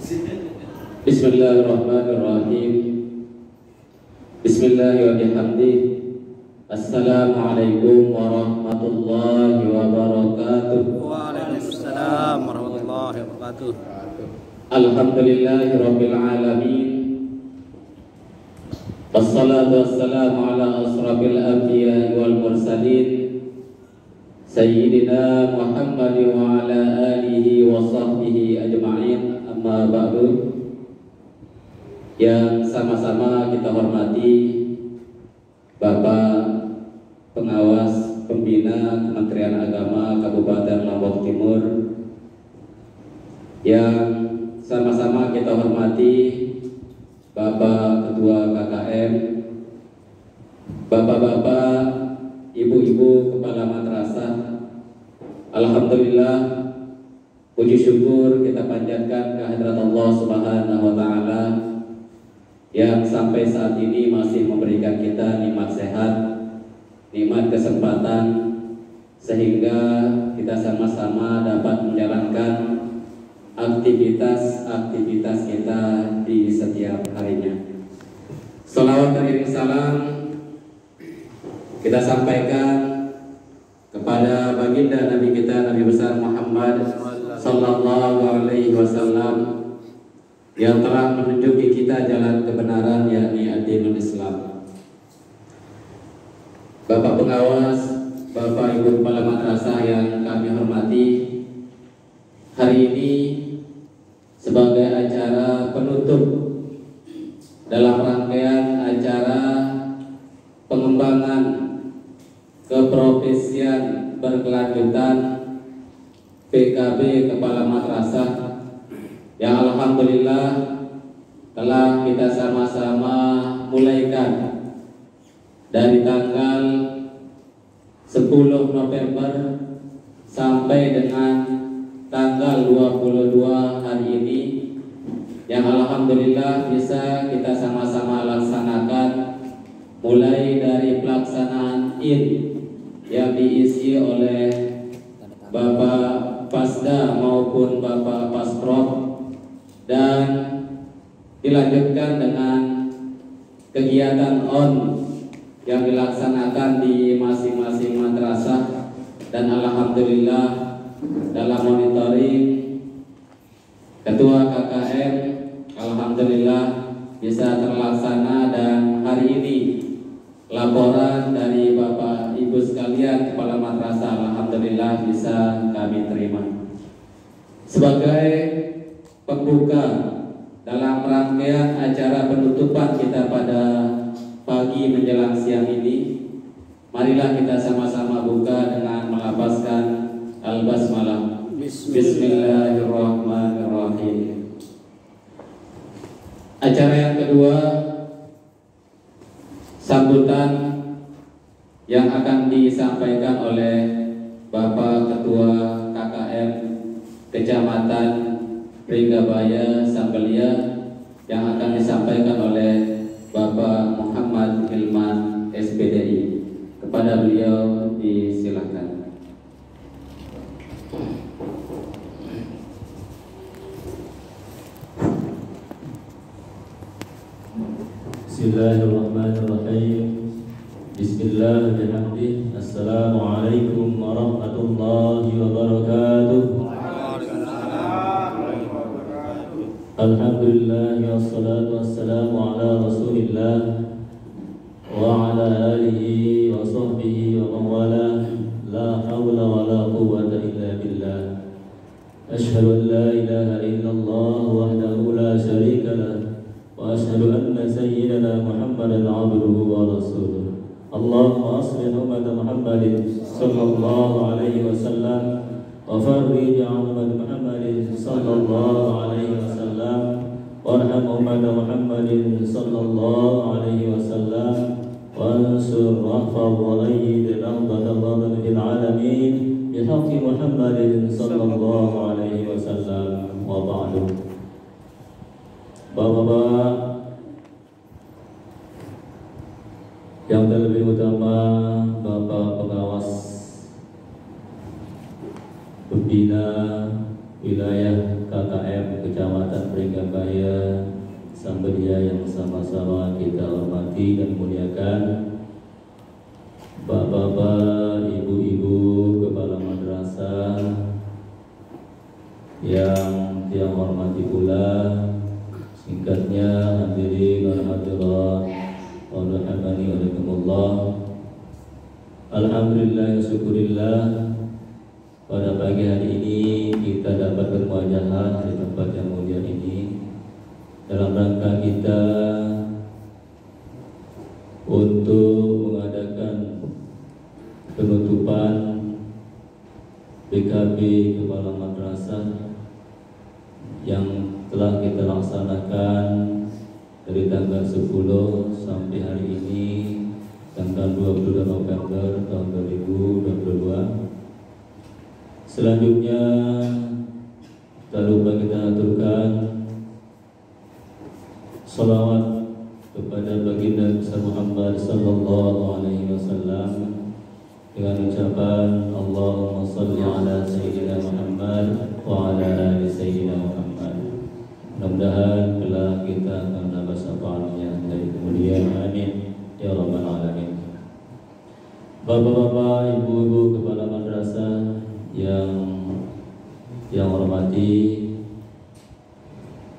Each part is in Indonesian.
Bismillahirrahmanirrahim. Bismillahirrahmanirrahim. Assalamualaikum warahmatullahi wabarakatuh. Waalaikumsalam warahmatullahi wabarakatuh. Alhamdulillahirabbil alamin. Wassalatu wassalamu ala asrafil anbiya'i wal mursalin Sayyidina Muhammad wa ala alihi wa sahbihi ajma'in. Amma ba'du. Yang sama-sama kita hormati Bapak Pengawas Pembina Kementerian Agama Kabupaten Lombok Timur, yang sama-sama kita hormati Bapak Ketua KKM, Bapak-bapak, Ibu-ibu Kepala Madrasah. Alhamdulillah, puji syukur kita panjatkan kehadirat Allah Subhanahu wa Ta'ala yang sampai saat ini masih memberikan kita nikmat sehat, nikmat kesempatan, sehingga kita sama-sama dapat menjalankan aktivitas-aktivitas kita di setiap harinya. Salawat dan salam kita sampaikan kepada baginda Nabi kita, Nabi besar Muhammad sallallahu alaihi wasallam, yang telah menunjuki kita jalan kebenaran, yakni ad-dinul Islam. Bapak pengawas, Bapak Ibu Kepala Madrasah yang kami hormati, hari ini sebagai acara penutup dalam rangkaian acara pengembangan keprofesian berkelanjutan PKB Kepala Madrasah, yang alhamdulillah telah kita sama-sama mulaikan dari tanggal 10 November sampai dengan tanggal 22 hari ini, yang alhamdulillah bisa kita sama-sama laksanakan, mulai dari pelaksanaan Id yang diisi oleh Bapak Pasda maupun Bapak Pasprov, dan dilanjutkan dengan kegiatan on yang dilaksanakan di masing-masing madrasah. Dan alhamdulillah dalam monitoring Ketua KKM alhamdulillah bisa terlaksana, dan hari ini laporan dari Bapak Ibu sekalian Kepala Madrasah alhamdulillah bisa kami terima. Sebagai pembuka dalam rangkaian acara penutupan kita pada pagi menjelang siang ini, marilah kita sama-sama buka dengan melafazkan al-basmalah. Bismillahirrahmanirrahim. Acara yang kedua, sambutan yang akan disampaikan oleh Bapak Ketua KKM Kecamatan Pringgabaya Sambelia, yang akan disampaikan oleh Bapak Muhammad Hilman SPDI. Kepada beliau disilakan. Bismillahirrahmanirrahim. Bismillahirrahmanirrahim. Assalamualaikum warahmatullahi wabarakatuh. Alhamdulillah, wassalatu wassalamu ala rasulillah wa ala alihi wa sahbihi wa mawala. La hawla wa la quwwata illa billah. Ashhadu an la ilaha illallah wahdahu la sharika lah, wa ashhadu anna sayyidana Muhammadan abduhu wa rasuluh. Allahumma asli umat Muhammadin sallallahu alaihi wasallam wa farrij umat Muhammadin sallallahu alaihi wasallam, warham umat Muhammadin sallallahu alaihi wasallam, wansur wahfaz wa ayyid al-ardh fil alamin bihaqqi Muhammadin sallallahu alaihi wasallam. Wa ba'du. Bapak-bapak yang terlebih utama, Bapak Pengawas Pembina Wilayah KKM Kecamatan Pringga hormati dan muliakan bapak-bapak, ibu-ibu, kepala madrasah yang tiang hormati pula, singkatnya hadirin warahmatullah wabarakatuh. Alhamdulillah, syukurillah, pada pagi hari ini kita dapat bermuajahah di tempat yang mulia ini dalam rangka kita untuk mengadakan penutupan BKB Kepala Madrasah yang telah kita laksanakan dari tanggal 10 sampai hari ini tanggal 22 November tahun 2022. Selanjutnya tak lupa kita aturkan salawat kepada baginda besar Muhammad sallallahu alaihi wasallam dengan ucapan Allahumma shalli ala sayyidina Muhammad wa ala ali sayyidina Muhammad. Mudah-mudahan kelak kita akan mendapat syafaatnya dari kemudian, amin ya rabbal alamin. Bapak-bapak, ibu-ibu, kepala madrasah yang hormati,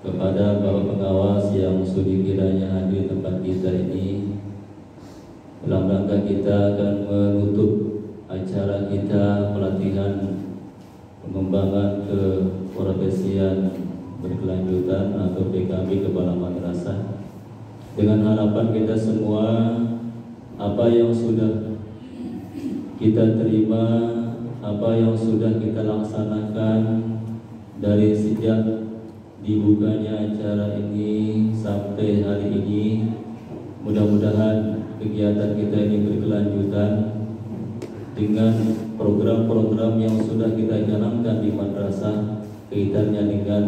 kepada bapak pengawas yang sudi kiranya hadir tempat kita ini dalam rangka kita akan menutup acara kita pelatihan pengembangan keprofesian berkelanjutan atau PKB Kepala Madrasah, dengan harapan kita semua apa yang sudah kita terima, apa yang sudah kita laksanakan dari sejak dibukanya acara ini sampai hari ini, mudah-mudahan kegiatan kita ini berkelanjutan dengan program-program yang sudah kita jalankan di madrasah, kaitannya dengan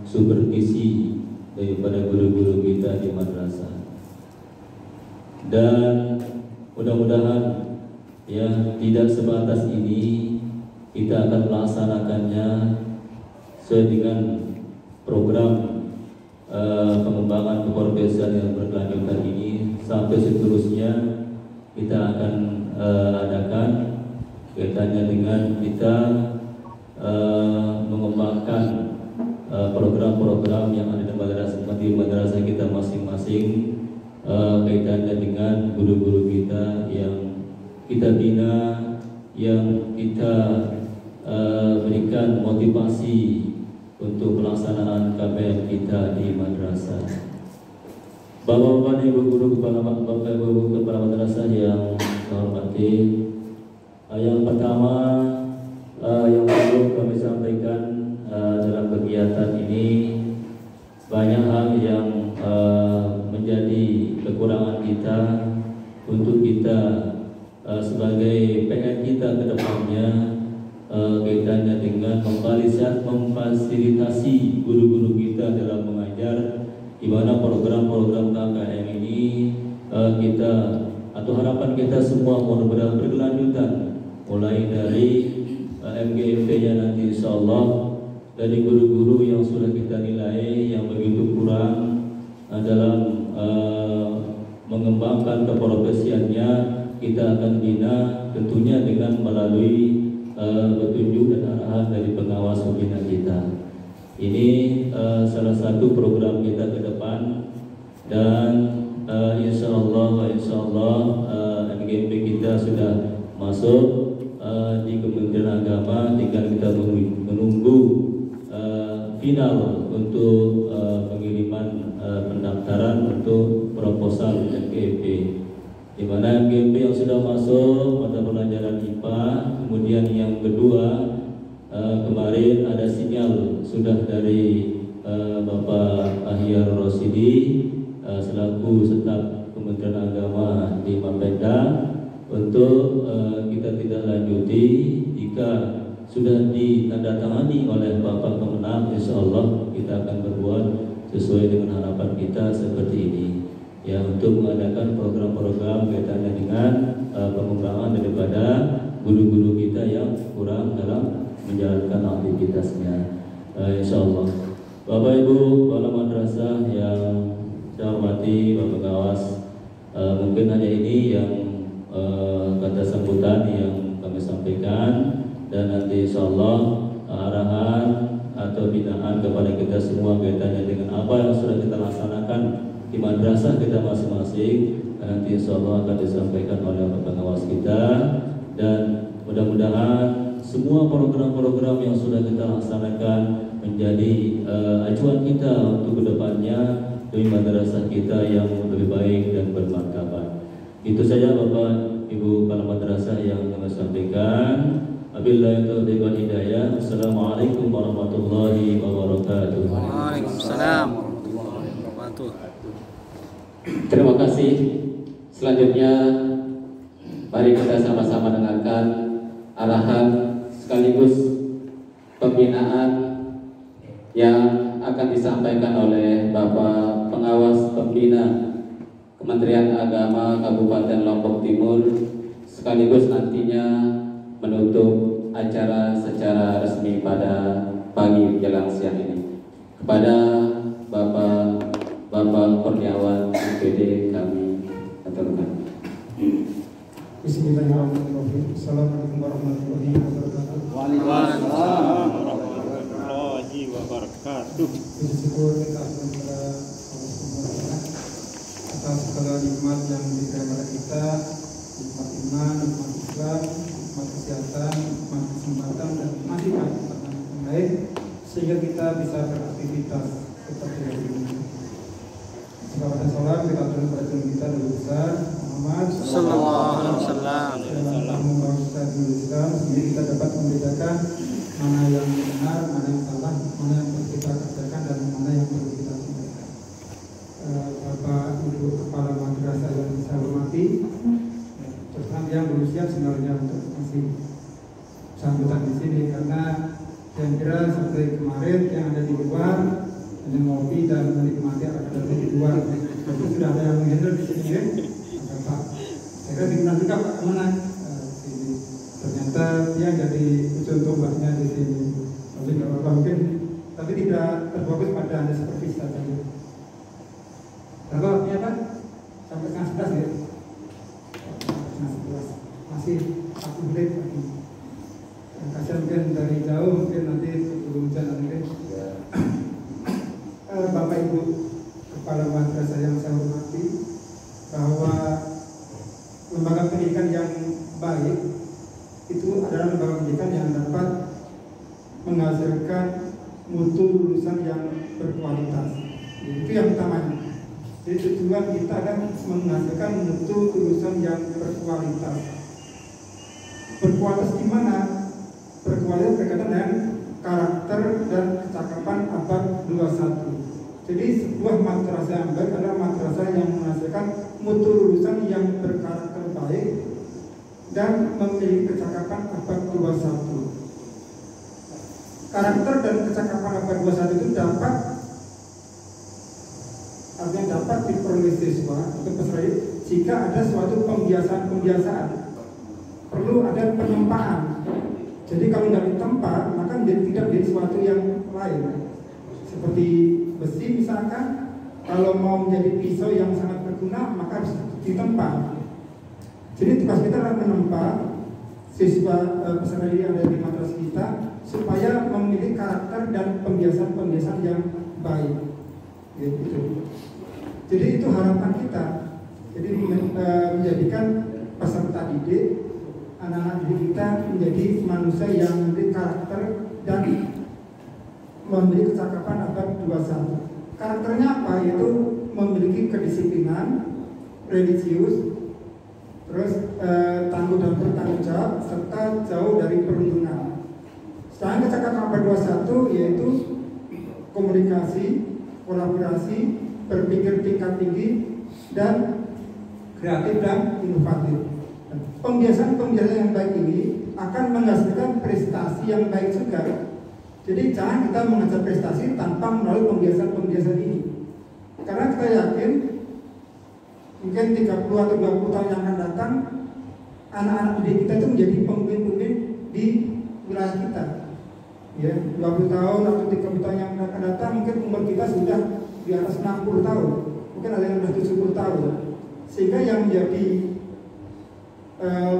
supervisi daripada guru-guru kita di madrasah, dan mudah-mudahan ya tidak sebatas ini, kita akan melaksanakannya sesuai dengan program pengembangan keprofesian yang berkelanjutan ini sampai seterusnya. Kita akan adakan kaitannya dengan kita mengembangkan program-program yang ada di madrasah kita masing-masing, kaitannya dengan guru-guru kita yang kita bina, yang kita berikan motivasi untuk pelaksanaan KBM kita di madrasah. Bapak-bapak, ibu guru, kepala madrasah yang saya hormati, yang pertama yang perlu kami sampaikan dalam kegiatan ini, banyak hal yang menjadi kekurangan kita untuk kita sebagai PR kita ke depannya, kaitannya dengan memfasilitasi guru-guru kita dalam mengajar, di mana program-program KKM ini kita atau harapan kita semua mudah-mudahan berkelanjutan, mulai dari MGMP-nya nanti insyaallah dari guru-guru yang sudah kita nilai yang begitu kurang dalam mengembangkan keprofesiannya, kita akan bina tentunya dengan melalui petunjuk dan arahan dari pengawas pembina kita. Ini salah satu program kita ke depan, dan insyaallah MGMP kita sudah masuk di Kementerian Agama, tinggal kita menunggu final untuk pengiriman pendaftaran untuk proposal MGMP, di mana MGMP yang sudah masuk mata pelajaran IPA. Kemudian yang kedua, kemarin ada sinyal sudah dari Bapak Ahyar Rosidi selaku staf Kementerian Agama di Mapenda untuk kita tidak lanjuti. Jika sudah ditandatangani oleh Bapak Kemenang, insyaallah kita akan berbuat sesuai dengan harapan kita seperti ini, ya, untuk mengadakan program-program kaitannya dengan pengembangan daripada guru-guru kita yang kurang dalam menjalankan aktivitasnya. Insyaallah, Bapak Ibu kepala madrasah yang saya hormati, Bapak Pengawas, Mungkin hanya ini yang kata sambutan yang kami sampaikan, dan nanti insyaallah arahan atau binaan kepada kita semua kaitannya dengan apa yang sudah kita laksanakan di madrasah kita masing-masing, nanti insyaallah akan disampaikan oleh pengawas kita. Dan mudah-mudahan semua program-program yang sudah kita laksanakan menjadi acuan kita untuk kedepannya demi madrasah kita yang lebih baik dan bermartabat. Itu saja Bapak Ibu kepala madrasah yang kami sampaikan. Wabillahi taufiq wal hidayah. Assalamualaikum warahmatullahi wabarakatuh. Waalaikumsalam warahmatullahi wabarakatuh. Terima kasih. Selanjutnya mari kita sama-sama dengarkan arahan sekaligus pembinaan yang akan disampaikan oleh Bapak Pengawas Pembina Kementerian Agama Kabupaten Lombok Timur, sekaligus nantinya menutup acara secara resmi pada pagi menjelang siang ini. Kepada Bapak Kurniawan MPD kami aturkan. Bismillahirrahmanirrahim. Assalamualaikum warahmatullahi wabarakatuh. Waalaikumsalam warahmatullahi wabarakatuh. Bersyukur kita kepada Allah Subhanahu wa taala atas segala nikmat yang diberikan kepada kita, nikmat iman, nikmat Islam, nikmat kesehatan, nikmat kesempatan, dan masih banyak yang lain, sehingga kita bisa beraktivitas seperti hari ini. Selamat dan salam kita aturkan kepada Tuhan kita Nabi besar Muhammad Sallallahu alaihi wasallam. dalam membawa Islam, sehingga kita dapat membedakan mana yang benar, mana yang salah, mana yang perlu kita kerjakan, dan mana yang perlu kita tinggalkan. Bapak Ibu kepala madrasah yang saya hormati, terus terang yang belum siap sebenarnya untuk masih sambutan di sini, karena yang kira seperti kemarin yang ada di luar hanya ngopi dan menikmati ada di luar, itu sudah ada yang menghandle di sini ya. Pak, saya kira digunakan juga Pak Kemenang sini. Ternyata dia jadi ujung tombaknya di sini. Tapi nggak apa-apa, mungkin tapi tidak terfokus pada Anda supervisi saja. Berapa waktunya Pak? Sampai setengah 11 ya? Setengah 11. Masih 1 menit lagi. Kasihan mungkin dari jauh, mungkin nanti sebelum hujan mungkin. Bapak Ibu kepala madrasah yang saya hormati, bahwa lembaga pendidikan yang baik itu adalah lembaga pendidikan yang dapat menghasilkan mutu lulusan yang berkualitas. Itu yang utamanya. Jadi tujuan kita adalah menghasilkan mutu lulusan yang berkualitas. Berkualitas di mana? Berkualitas berkaitan dengan karakter dan kecakapan abad 21. Jadi sebuah madrasah yang baik adalah madrasah yang menghasilkan mutu lulusan yang berkarakter baik dan memiliki kecakapan abad 21. Karakter dan kecakapan abad 21 itu dapat diperoleh siswa atau peserta jika ada suatu pembiasaan. Perlu ada penempaan. Jadi kalau nggak ditempa, maka tidak menjadi suatu yang lain. Seperti besi misalkan, kalau mau menjadi pisau yang sangat berguna, maka harus ditempa. Jadi tugas kita adalah menempa siswa peserta didik yang ada di madrasah kita supaya memiliki karakter dan pembiasaan yang baik. Gitu. Jadi itu harapan kita. Jadi menjadikan peserta didik, anak-anak didik kita menjadi manusia yang memiliki karakter dan memiliki kecakapan abad 21. Karakternya apa? Yaitu memiliki kedisiplinan, religius, terus tangguh dan bertanggung jawab, serta jauh dari perundungan. Sedangkan kecakapan abad 21 yaitu komunikasi, kolaborasi, berpikir tingkat tinggi, dan kreatif dan inovatif. Pembiasaan-pembiasaan yang baik ini akan menghasilkan prestasi yang baik juga. Jadi jangan kita mengejar prestasi tanpa melalui pembiasaan-pembiasaan ini. Karena kita yakin mungkin 30 atau 20 tahun yang akan datang, anak-anak didik kita itu menjadi pemimpin-pemimpin di wilayah kita. Ya, 20 tahun atau 30 tahun yang akan datang, mungkin umur kita sudah di atas 60 tahun. Mungkin ada yang sudah 70 tahun. sehingga yang menjadi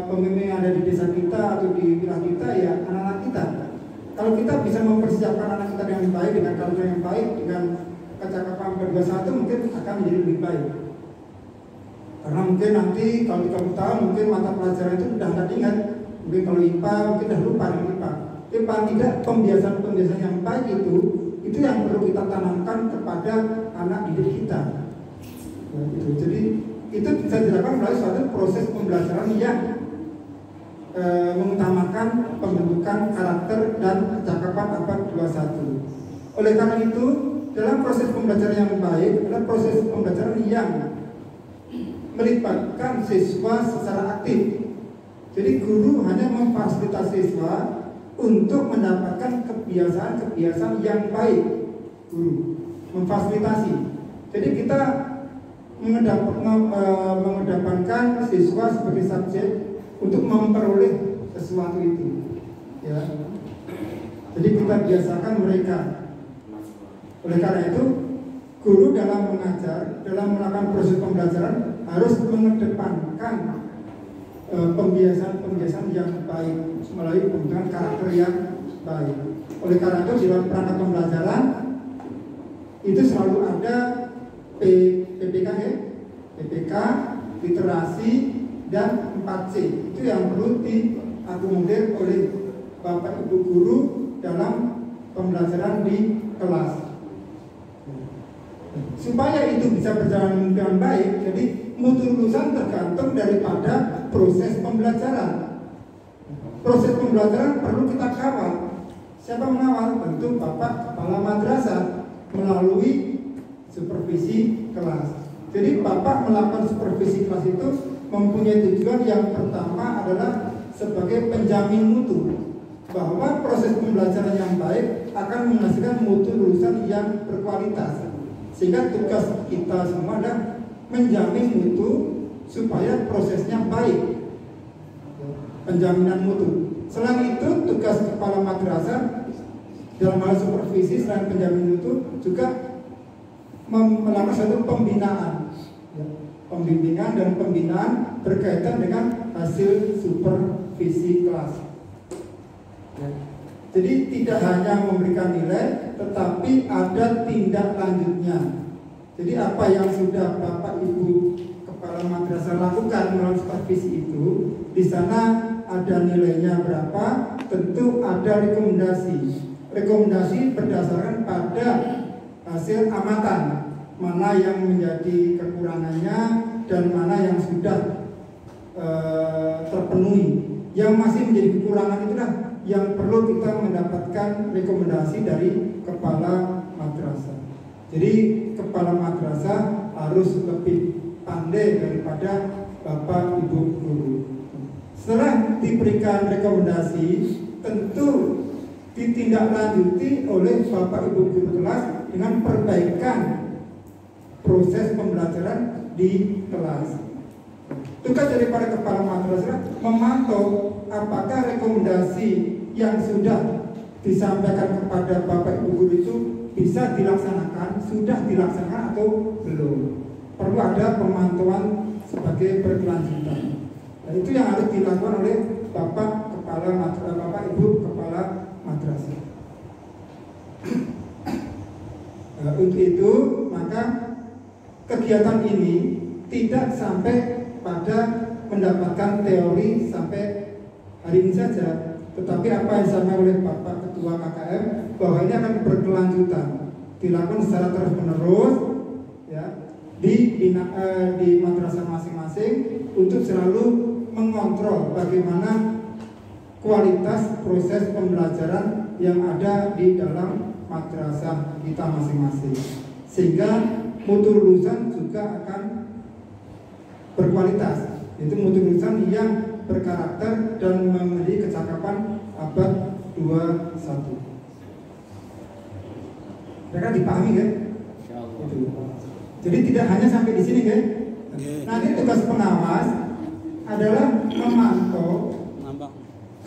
pemimpin yang ada di desa kita atau di wilayah kita ya anak-anak kita. Kalau kita bisa mempersiapkan anak kita yang baik dengan karakter yang baik, dengan kecakapan berdua satu, mungkin akan menjadi lebih baik. Karena mungkin nanti kalau 30 tahun mungkin mata pelajaran itu sudah nggak ingat. Mungkin kalau IPA mungkin sudah lupa dengan IPA. Tapi paling tidak pembiasaan-pembiasaan yang baik itu yang perlu kita tanamkan kepada anak didik kita. Ya, gitu. Jadi itu bisa dilakukan melalui suatu proses pembelajaran yang mengutamakan pembentukan karakter dan kecakapan abad 21. Oleh karena itu, dalam proses pembelajaran yang baik adalah proses pembelajaran yang melibatkan siswa secara aktif. Jadi guru hanya memfasilitasi siswa untuk mendapatkan kebiasaan-kebiasaan yang baik. Guru memfasilitasi. Jadi kita mengedepankan siswa sebagai subjek untuk memperoleh sesuatu itu, ya. Jadi kita biasakan mereka. Oleh karena itu, guru dalam mengajar, dalam melakukan proses pembelajaran harus mengedepankan pembiasaan-pembiasaan yang baik melalui pembentukan karakter yang baik. Oleh karena itu, dalam perangkat pembelajaran itu selalu ada PPK, PPK, literasi, dan 4C. Itu yang perlu diakomodir oleh Bapak Ibu guru dalam pembelajaran di kelas. Supaya itu bisa berjalan dengan baik, jadi mutu lulusan tergantung daripada proses pembelajaran. Proses pembelajaran perlu kita kawal. Siapa mengawal? Tentu Bapak Kepala Madrasah melalui supervisi kelas. Jadi Bapak melakukan supervisi kelas itu mempunyai tujuan yang pertama adalah sebagai penjamin mutu, bahwa proses pembelajaran yang baik akan menghasilkan mutu lulusan yang berkualitas. Sehingga tugas kita semua adalah menjamin mutu supaya prosesnya baik, penjaminan mutu. Selain itu, tugas kepala madrasah dalam hal supervisi selain penjamin mutu juga melakukan suatu pembinaan, pembimbingan dan pembinaan berkaitan dengan hasil supervisi kelas. Jadi tidak hanya memberikan nilai, tetapi ada tindak lanjutnya. Jadi apa yang sudah Bapak Ibu Kepala Madrasah lakukan melalui supervisi itu, di sana ada nilainya berapa, tentu ada rekomendasi. Rekomendasi berdasarkan pada hasil amatan, mana yang menjadi kekurangannya dan mana yang sudah terpenuhi. Yang masih menjadi kekurangan itulah yang perlu kita mendapatkan rekomendasi dari kepala madrasah. Jadi kepala madrasah harus lebih pandai daripada Bapak Ibu guru. Setelah diberikan rekomendasi, tentu ditindaklanjuti oleh Bapak Ibu guru kelas dengan perbaikan proses pembelajaran di kelas. Tugas daripada kepala madrasah memantau apakah rekomendasi yang sudah disampaikan kepada Bapak Ibu guru itu bisa dilaksanakan, sudah dilaksanakan atau belum. Perlu ada pemantauan sebagai berkelanjutan. Nah, itu yang harus dilakukan oleh Bapak Kepala Madrasah, Bapak Ibu Kepala Madrasah. Nah, untuk itu maka kegiatan ini tidak sampai pada mendapatkan teori sampai hari ini saja, tetapi apa yang disampaikan oleh Bapak Ketua KKM bahwa ini akan berkelanjutan, dilakukan secara terus menerus, ya, di madrasah masing-masing untuk selalu mengontrol bagaimana kualitas proses pembelajaran yang ada di dalam madrasah kita masing-masing, sehingga mutu lulusan juga akan berkualitas, yaitu mutu lulusan yang berkarakter dan memiliki kecakapan abad 21. Mereka dipahami kan? Itu. Jadi tidak hanya sampai di sini kan? Nanti tugas pengawas adalah memantau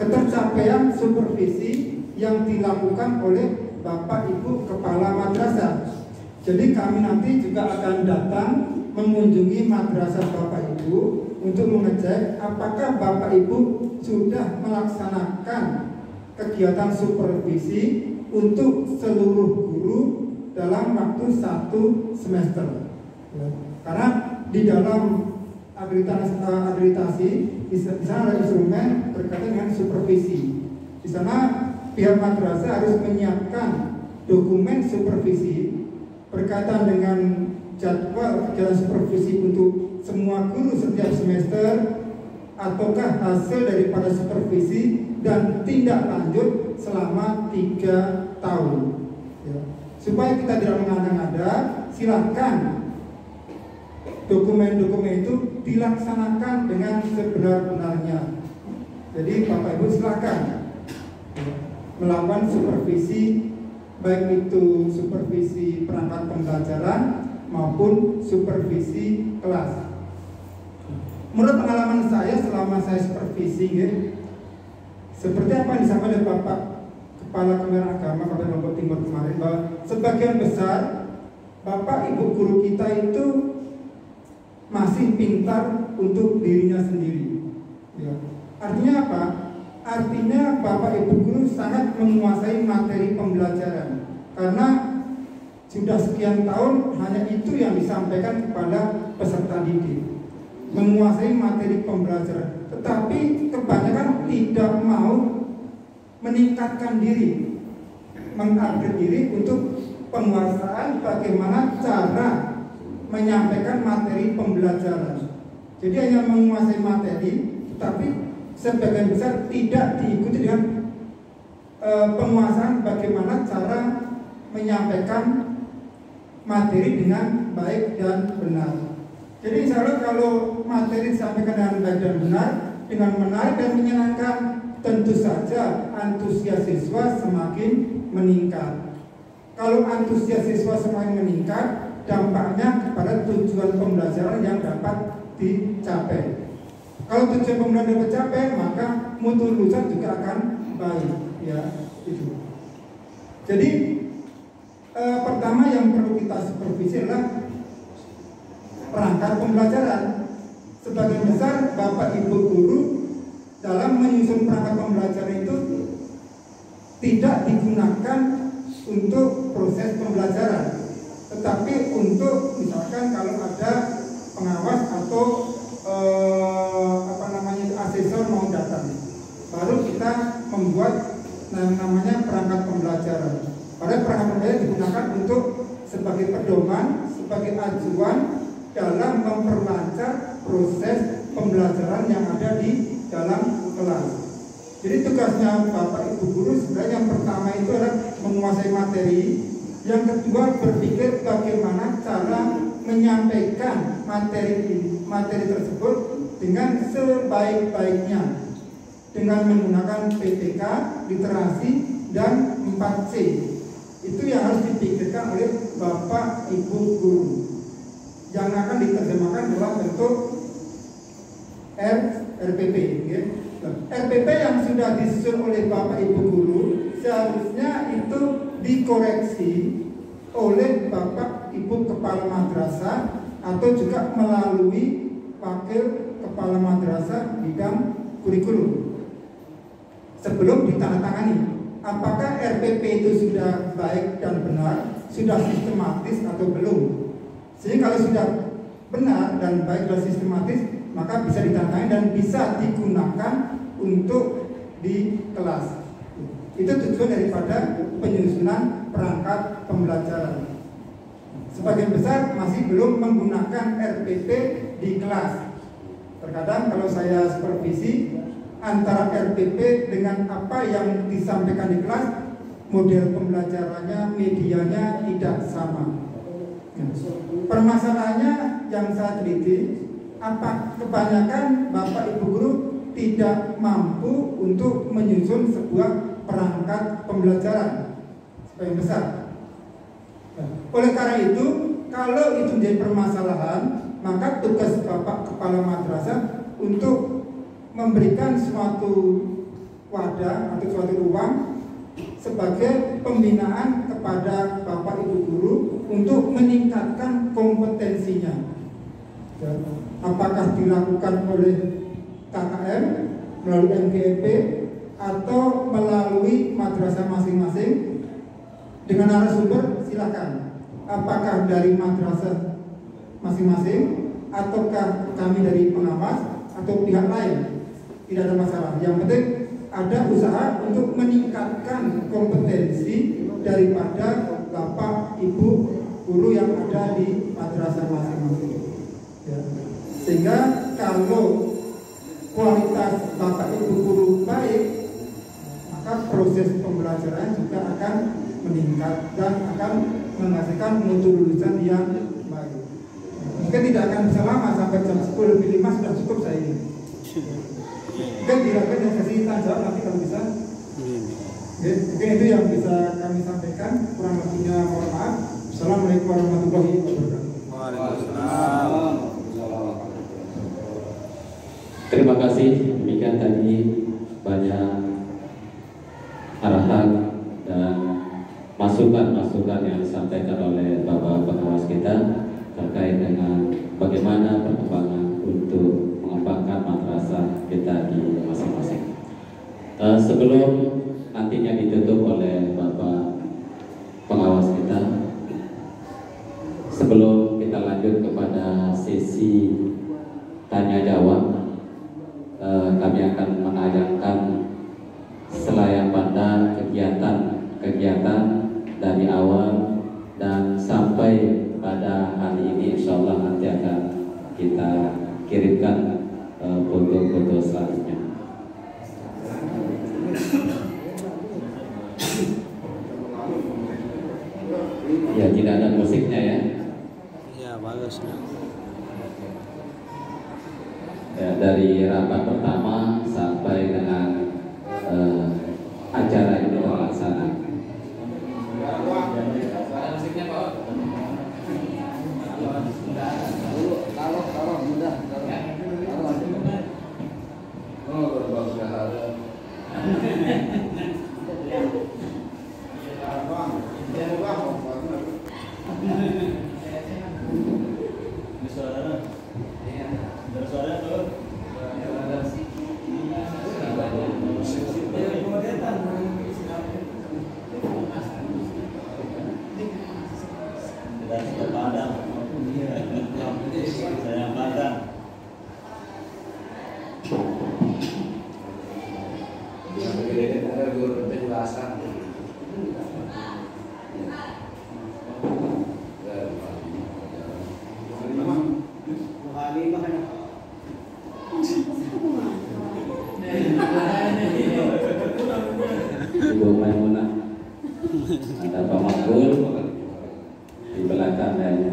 ketercapaian supervisi yang dilakukan oleh Bapak Ibu Kepala Madrasah. Jadi kami nanti juga akan datang mengunjungi madrasah Bapak Ibu untuk mengecek apakah Bapak Ibu sudah melaksanakan kegiatan supervisi untuk seluruh guru dalam waktu 1 semester. Karena di dalam akreditasi di sana ada instrumen berkaitan dengan supervisi. Di sana pihak madrasah harus menyiapkan dokumen supervisi berkaitan dengan jadwal kegiatan supervisi untuk semua guru setiap semester, ataukah hasil daripada supervisi dan tindak lanjut selama 3 tahun. Ya. Supaya kita tidak mengada-ngada, silakan dokumen-dokumen itu dilaksanakan dengan sebenar-benarnya. Jadi Bapak Ibu silakan melakukan supervisi, baik itu supervisi perangkat pembelajaran maupun supervisi kelas. Menurut pengalaman saya selama saya supervisi, seperti apa yang disampaikan oleh Bapak Kepala Kementerian Agama Kabupaten Lombok Timur kemarin, bahwa sebagian besar Bapak Ibu guru kita itu masih pintar untuk dirinya sendiri. Ya. Artinya apa? Artinya Bapak Ibu guru sangat menguasai materi pembelajaran, karena sudah sekian tahun hanya itu yang disampaikan kepada peserta didik, menguasai materi pembelajaran. Tetapi kebanyakan tidak mau meningkatkan diri, mengupgrade diri untuk penguasaan bagaimana cara menyampaikan materi pembelajaran. Jadi hanya menguasai materi, tetapi sebagian besar tidak diikuti dengan penguasaan bagaimana cara menyampaikan materi dengan baik dan benar. Jadi insya Allah kalau materi disampaikan dengan baik dan benar, dengan menarik dan menyenangkan, tentu saja antusias siswa semakin meningkat. Kalau antusias siswa semakin meningkat, dampaknya kepada tujuan pembelajaran yang dapat dicapai. Kalau tujuan pembelajaran dapat dicapai, maka mutu lulusan juga akan baik. Ya, itu. Jadi pertama yang perlu kita supervisi adalah perangkat pembelajaran. Sebagian besar Bapak Ibu guru dalam menyusun perangkat pembelajaran itu tidak digunakan untuk proses pembelajaran, tetapi untuk misalkan kalau ada pengawas atau asesor mau datang, baru kita membuat namanya perangkat pembelajaran. Pada perangkat pembelajaran digunakan untuk sebagai pedoman, sebagai acuan dalam memperlancar proses pembelajaran yang ada di dalam kelas. Jadi tugasnya Bapak Ibu guru sebenarnya yang pertama itu adalah menguasai materi, yang kedua berpikir bagaimana cara menyampaikan materi tersebut dengan sebaik-baiknya dengan menggunakan PPK, literasi, dan 4C. Itu yang harus dipikirkan oleh Bapak Ibu guru, yang akan diterjemahkan dalam bentuk RPP. Ya. RPP yang sudah disusun oleh Bapak Ibu guru seharusnya itu dikoreksi oleh Bapak Ibu Kepala Madrasah atau juga melalui Wakil Kepala Madrasah bidang kurikulum sebelum ditandatangani. Apakah RPP itu sudah baik dan benar, sudah sistematis atau belum? Sehingga kalau sudah benar dan baik dan sistematis, maka bisa ditandatangani dan bisa digunakan untuk di kelas. Itu tujuan daripada penyusunan perangkat pembelajaran. Sebagian besar masih belum menggunakan RPP di kelas. Terkadang kalau saya supervisi, antara RPP dengan apa yang disampaikan di kelas, model pembelajarannya, medianya tidak sama. Permasalahannya yang saya teliti, kebanyakan Bapak Ibu guru tidak mampu untuk menyusun sebuah perangkat pembelajaran sebagian besar. Oleh karena itu, kalau itu menjadi permasalahan, maka tugas Bapak Kepala Madrasah untuk memberikan suatu wadah atau suatu ruang sebagai pembinaan kepada Bapak Ibu guru untuk meningkatkan kompetensinya. apakah dilakukan oleh KKM melalui MGMP atau melalui madrasah masing-masing. Dengan narasumber silakan, apakah dari madrasah masing-masing ataukah kami dari pengawas atau pihak lain, tidak ada masalah. Yang penting ada usaha untuk meningkatkan kompetensi daripada bapak ibu guru yang ada di madrasah masing-masing, ya. Sehingga kalau kualitas bapak ibu guru baik, maka proses pembelajaran juga akan meningkat dan akan menghasilkan mutu lulusan yang baik. Mungkin tidak akan bisa lama, sampai jam 10 lebih 5 sudah cukup saya ini. Mungkin dilakukan yang sesi tanya jawab nanti kalau bisa. Oke, mungkin itu yang bisa kami sampaikan. Kurang lebihnya mohon maaf. Assalamualaikum warahmatullahi wabarakatuh. Waalaikumsalam. Terima kasih. Demikian tadi banyak arahan dan masukan-masukan yang disampaikan oleh Bapak Pengawas kita terkait dengan bagaimana perkembangan untuk mengembangkan madrasah kita di masing-masing. Sebelum nantinya ditutup oleh Bapak Pengawas kita, sebelum kita lanjut kepada sesi tanya jawab, kami akan menayangkan selayang pandang kegiatan dari awal dan sampai pada hari ini. Insya Allah nanti akan kita kirimkan foto-foto selanjutnya. Ya, tidak ada musiknya ya. Ya, bagus. Ya, dari rapat pertama sampai dengan acara ini terlaksana. Ibu Maimunah, ada Pak Makbul di belakang lainnya.